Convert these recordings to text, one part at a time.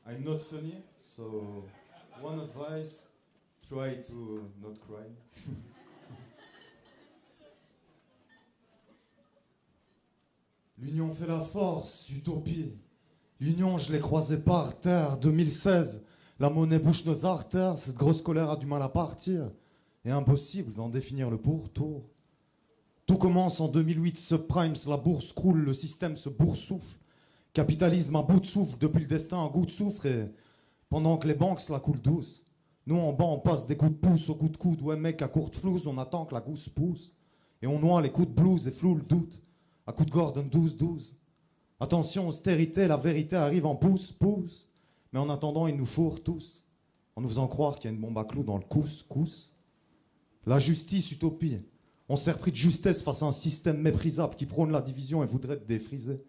I'm not funny, so one advice, try to not cry. L'union fait la force, utopie. L'union, je l'ai croisée par terre, 2016. La monnaie bouche nos artères, cette grosse colère a du mal à partir. Et impossible d'en définir le pourtour. Tout commence en 2008, subprimes, la bourse croule, le système se boursoufle. Capitalisme à bout de souffle, depuis le destin un goût de soufre. Et pendant que les banques se la coulent douce, nous en bas on passe des coups de pouce au coup de coude. Ouais mec, à courte flouze, on attend que la gousse pousse. Et on noie les coups de blues et floue le doute. À coup de Gordon 12-12. Attention, austérité, la vérité arrive en pouce-pouce. Mais en attendant, ils nous fourrent tous. En nous faisant croire qu'il y a une bombe à clous dans le couscous. La justice, utopie. On s'est repris de justesse face à un système méprisable qui prône la division et voudrait te défriser.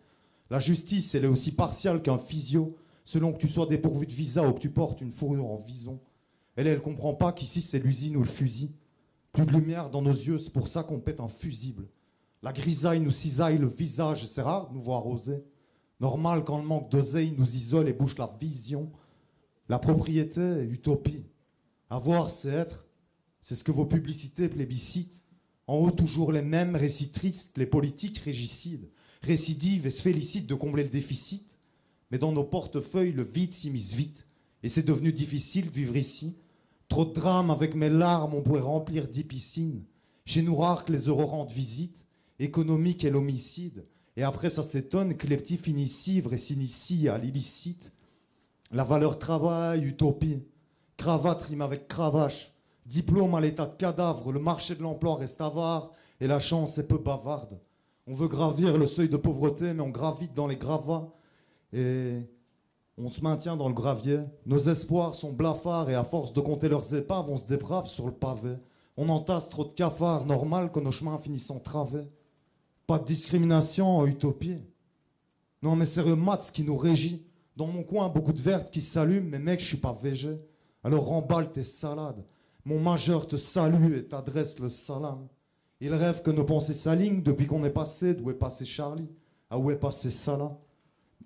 La justice, elle est aussi partiale qu'un physio, selon que tu sois dépourvu de visa ou que tu portes une fourrure en vison. Elle comprend pas qu'ici c'est l'usine ou le fusil. Plus de lumière dans nos yeux, c'est pour ça qu'on pète un fusible. La grisaille nous cisaille le visage, et c'est rare de nous voir oser. Normal quand le manque d'oseille nous isole et bouche la vision. La propriété, utopie. Avoir, c'est être. C'est ce que vos publicités plébiscitent. En haut, toujours les mêmes récits tristes, les politiques régicides, récidivent et se félicitent de combler le déficit. Mais dans nos portefeuilles, le vide s'immisce vite. Et c'est devenu difficile de vivre ici. Trop de drames, avec mes larmes, on pourrait remplir 10 piscines. Chez nous, rare que les euros rendent visite. Économique et l'homicide. Et après, ça s'étonne que les petits finissent ivres et s'initient à l'illicite. La valeur travail, utopie. Cravate rime avec cravache. Diplôme à l'état de cadavre. Le marché de l'emploi reste avare. Et la chance est peu bavarde. On veut gravir le seuil de pauvreté, mais on gravite dans les gravats. Et on se maintient dans le gravier. Nos espoirs sont blafards et à force de compter leurs épaves, on se débrave sur le pavé. On entasse trop de cafards, normal que nos chemins finissent en travée. Pas de discrimination en utopie. Non mais sérieux, maths qui nous régit. Dans mon coin, beaucoup de vertes qui s'allument, mais mec, je suis pas végé. Alors remballe tes salades. Mon majeur te salue et t'adresse le salam. Il rêve que nos pensées s'alignent depuis qu'on est passé d'où est passé Charlie à où est passé Salah.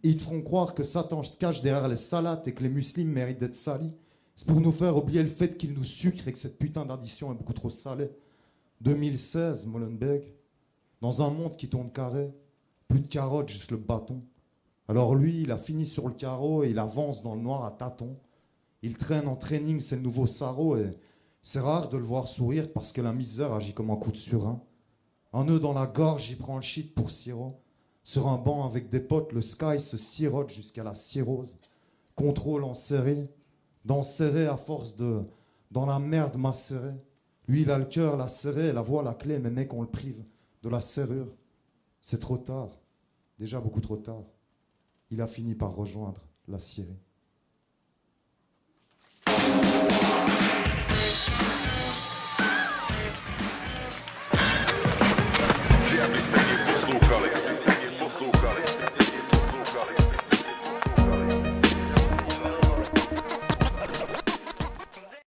Et ils te feront croire que Satan se cache derrière les salades et que les musulmans méritent d'être salis. C'est pour nous faire oublier le fait qu'ils nous sucrent et que cette putain d'addition est beaucoup trop salée. 2016, Molenbeek. Dans un monde qui tourne carré, plus de carottes, juste le bâton. Alors lui, il a fini sur le carreau et il avance dans le noir à tâtons. Il traîne en training, c'est le nouveau sarreau et c'est rare de le voir sourire parce que la misère agit comme un coup de surin. Un nœud dans la gorge, il prend le shit pour sirop. Sur un banc avec des potes, le sky se sirote jusqu'à la cirrhose. Contrôle en série, d'enserrer à force de... Dans la merde macérée. Lui, il a le cœur lacéré, la voix, la clé, mais mec, on le prive de la serrure. C'est trop tard, déjà beaucoup trop tard. Il a fini par rejoindre la Syrie.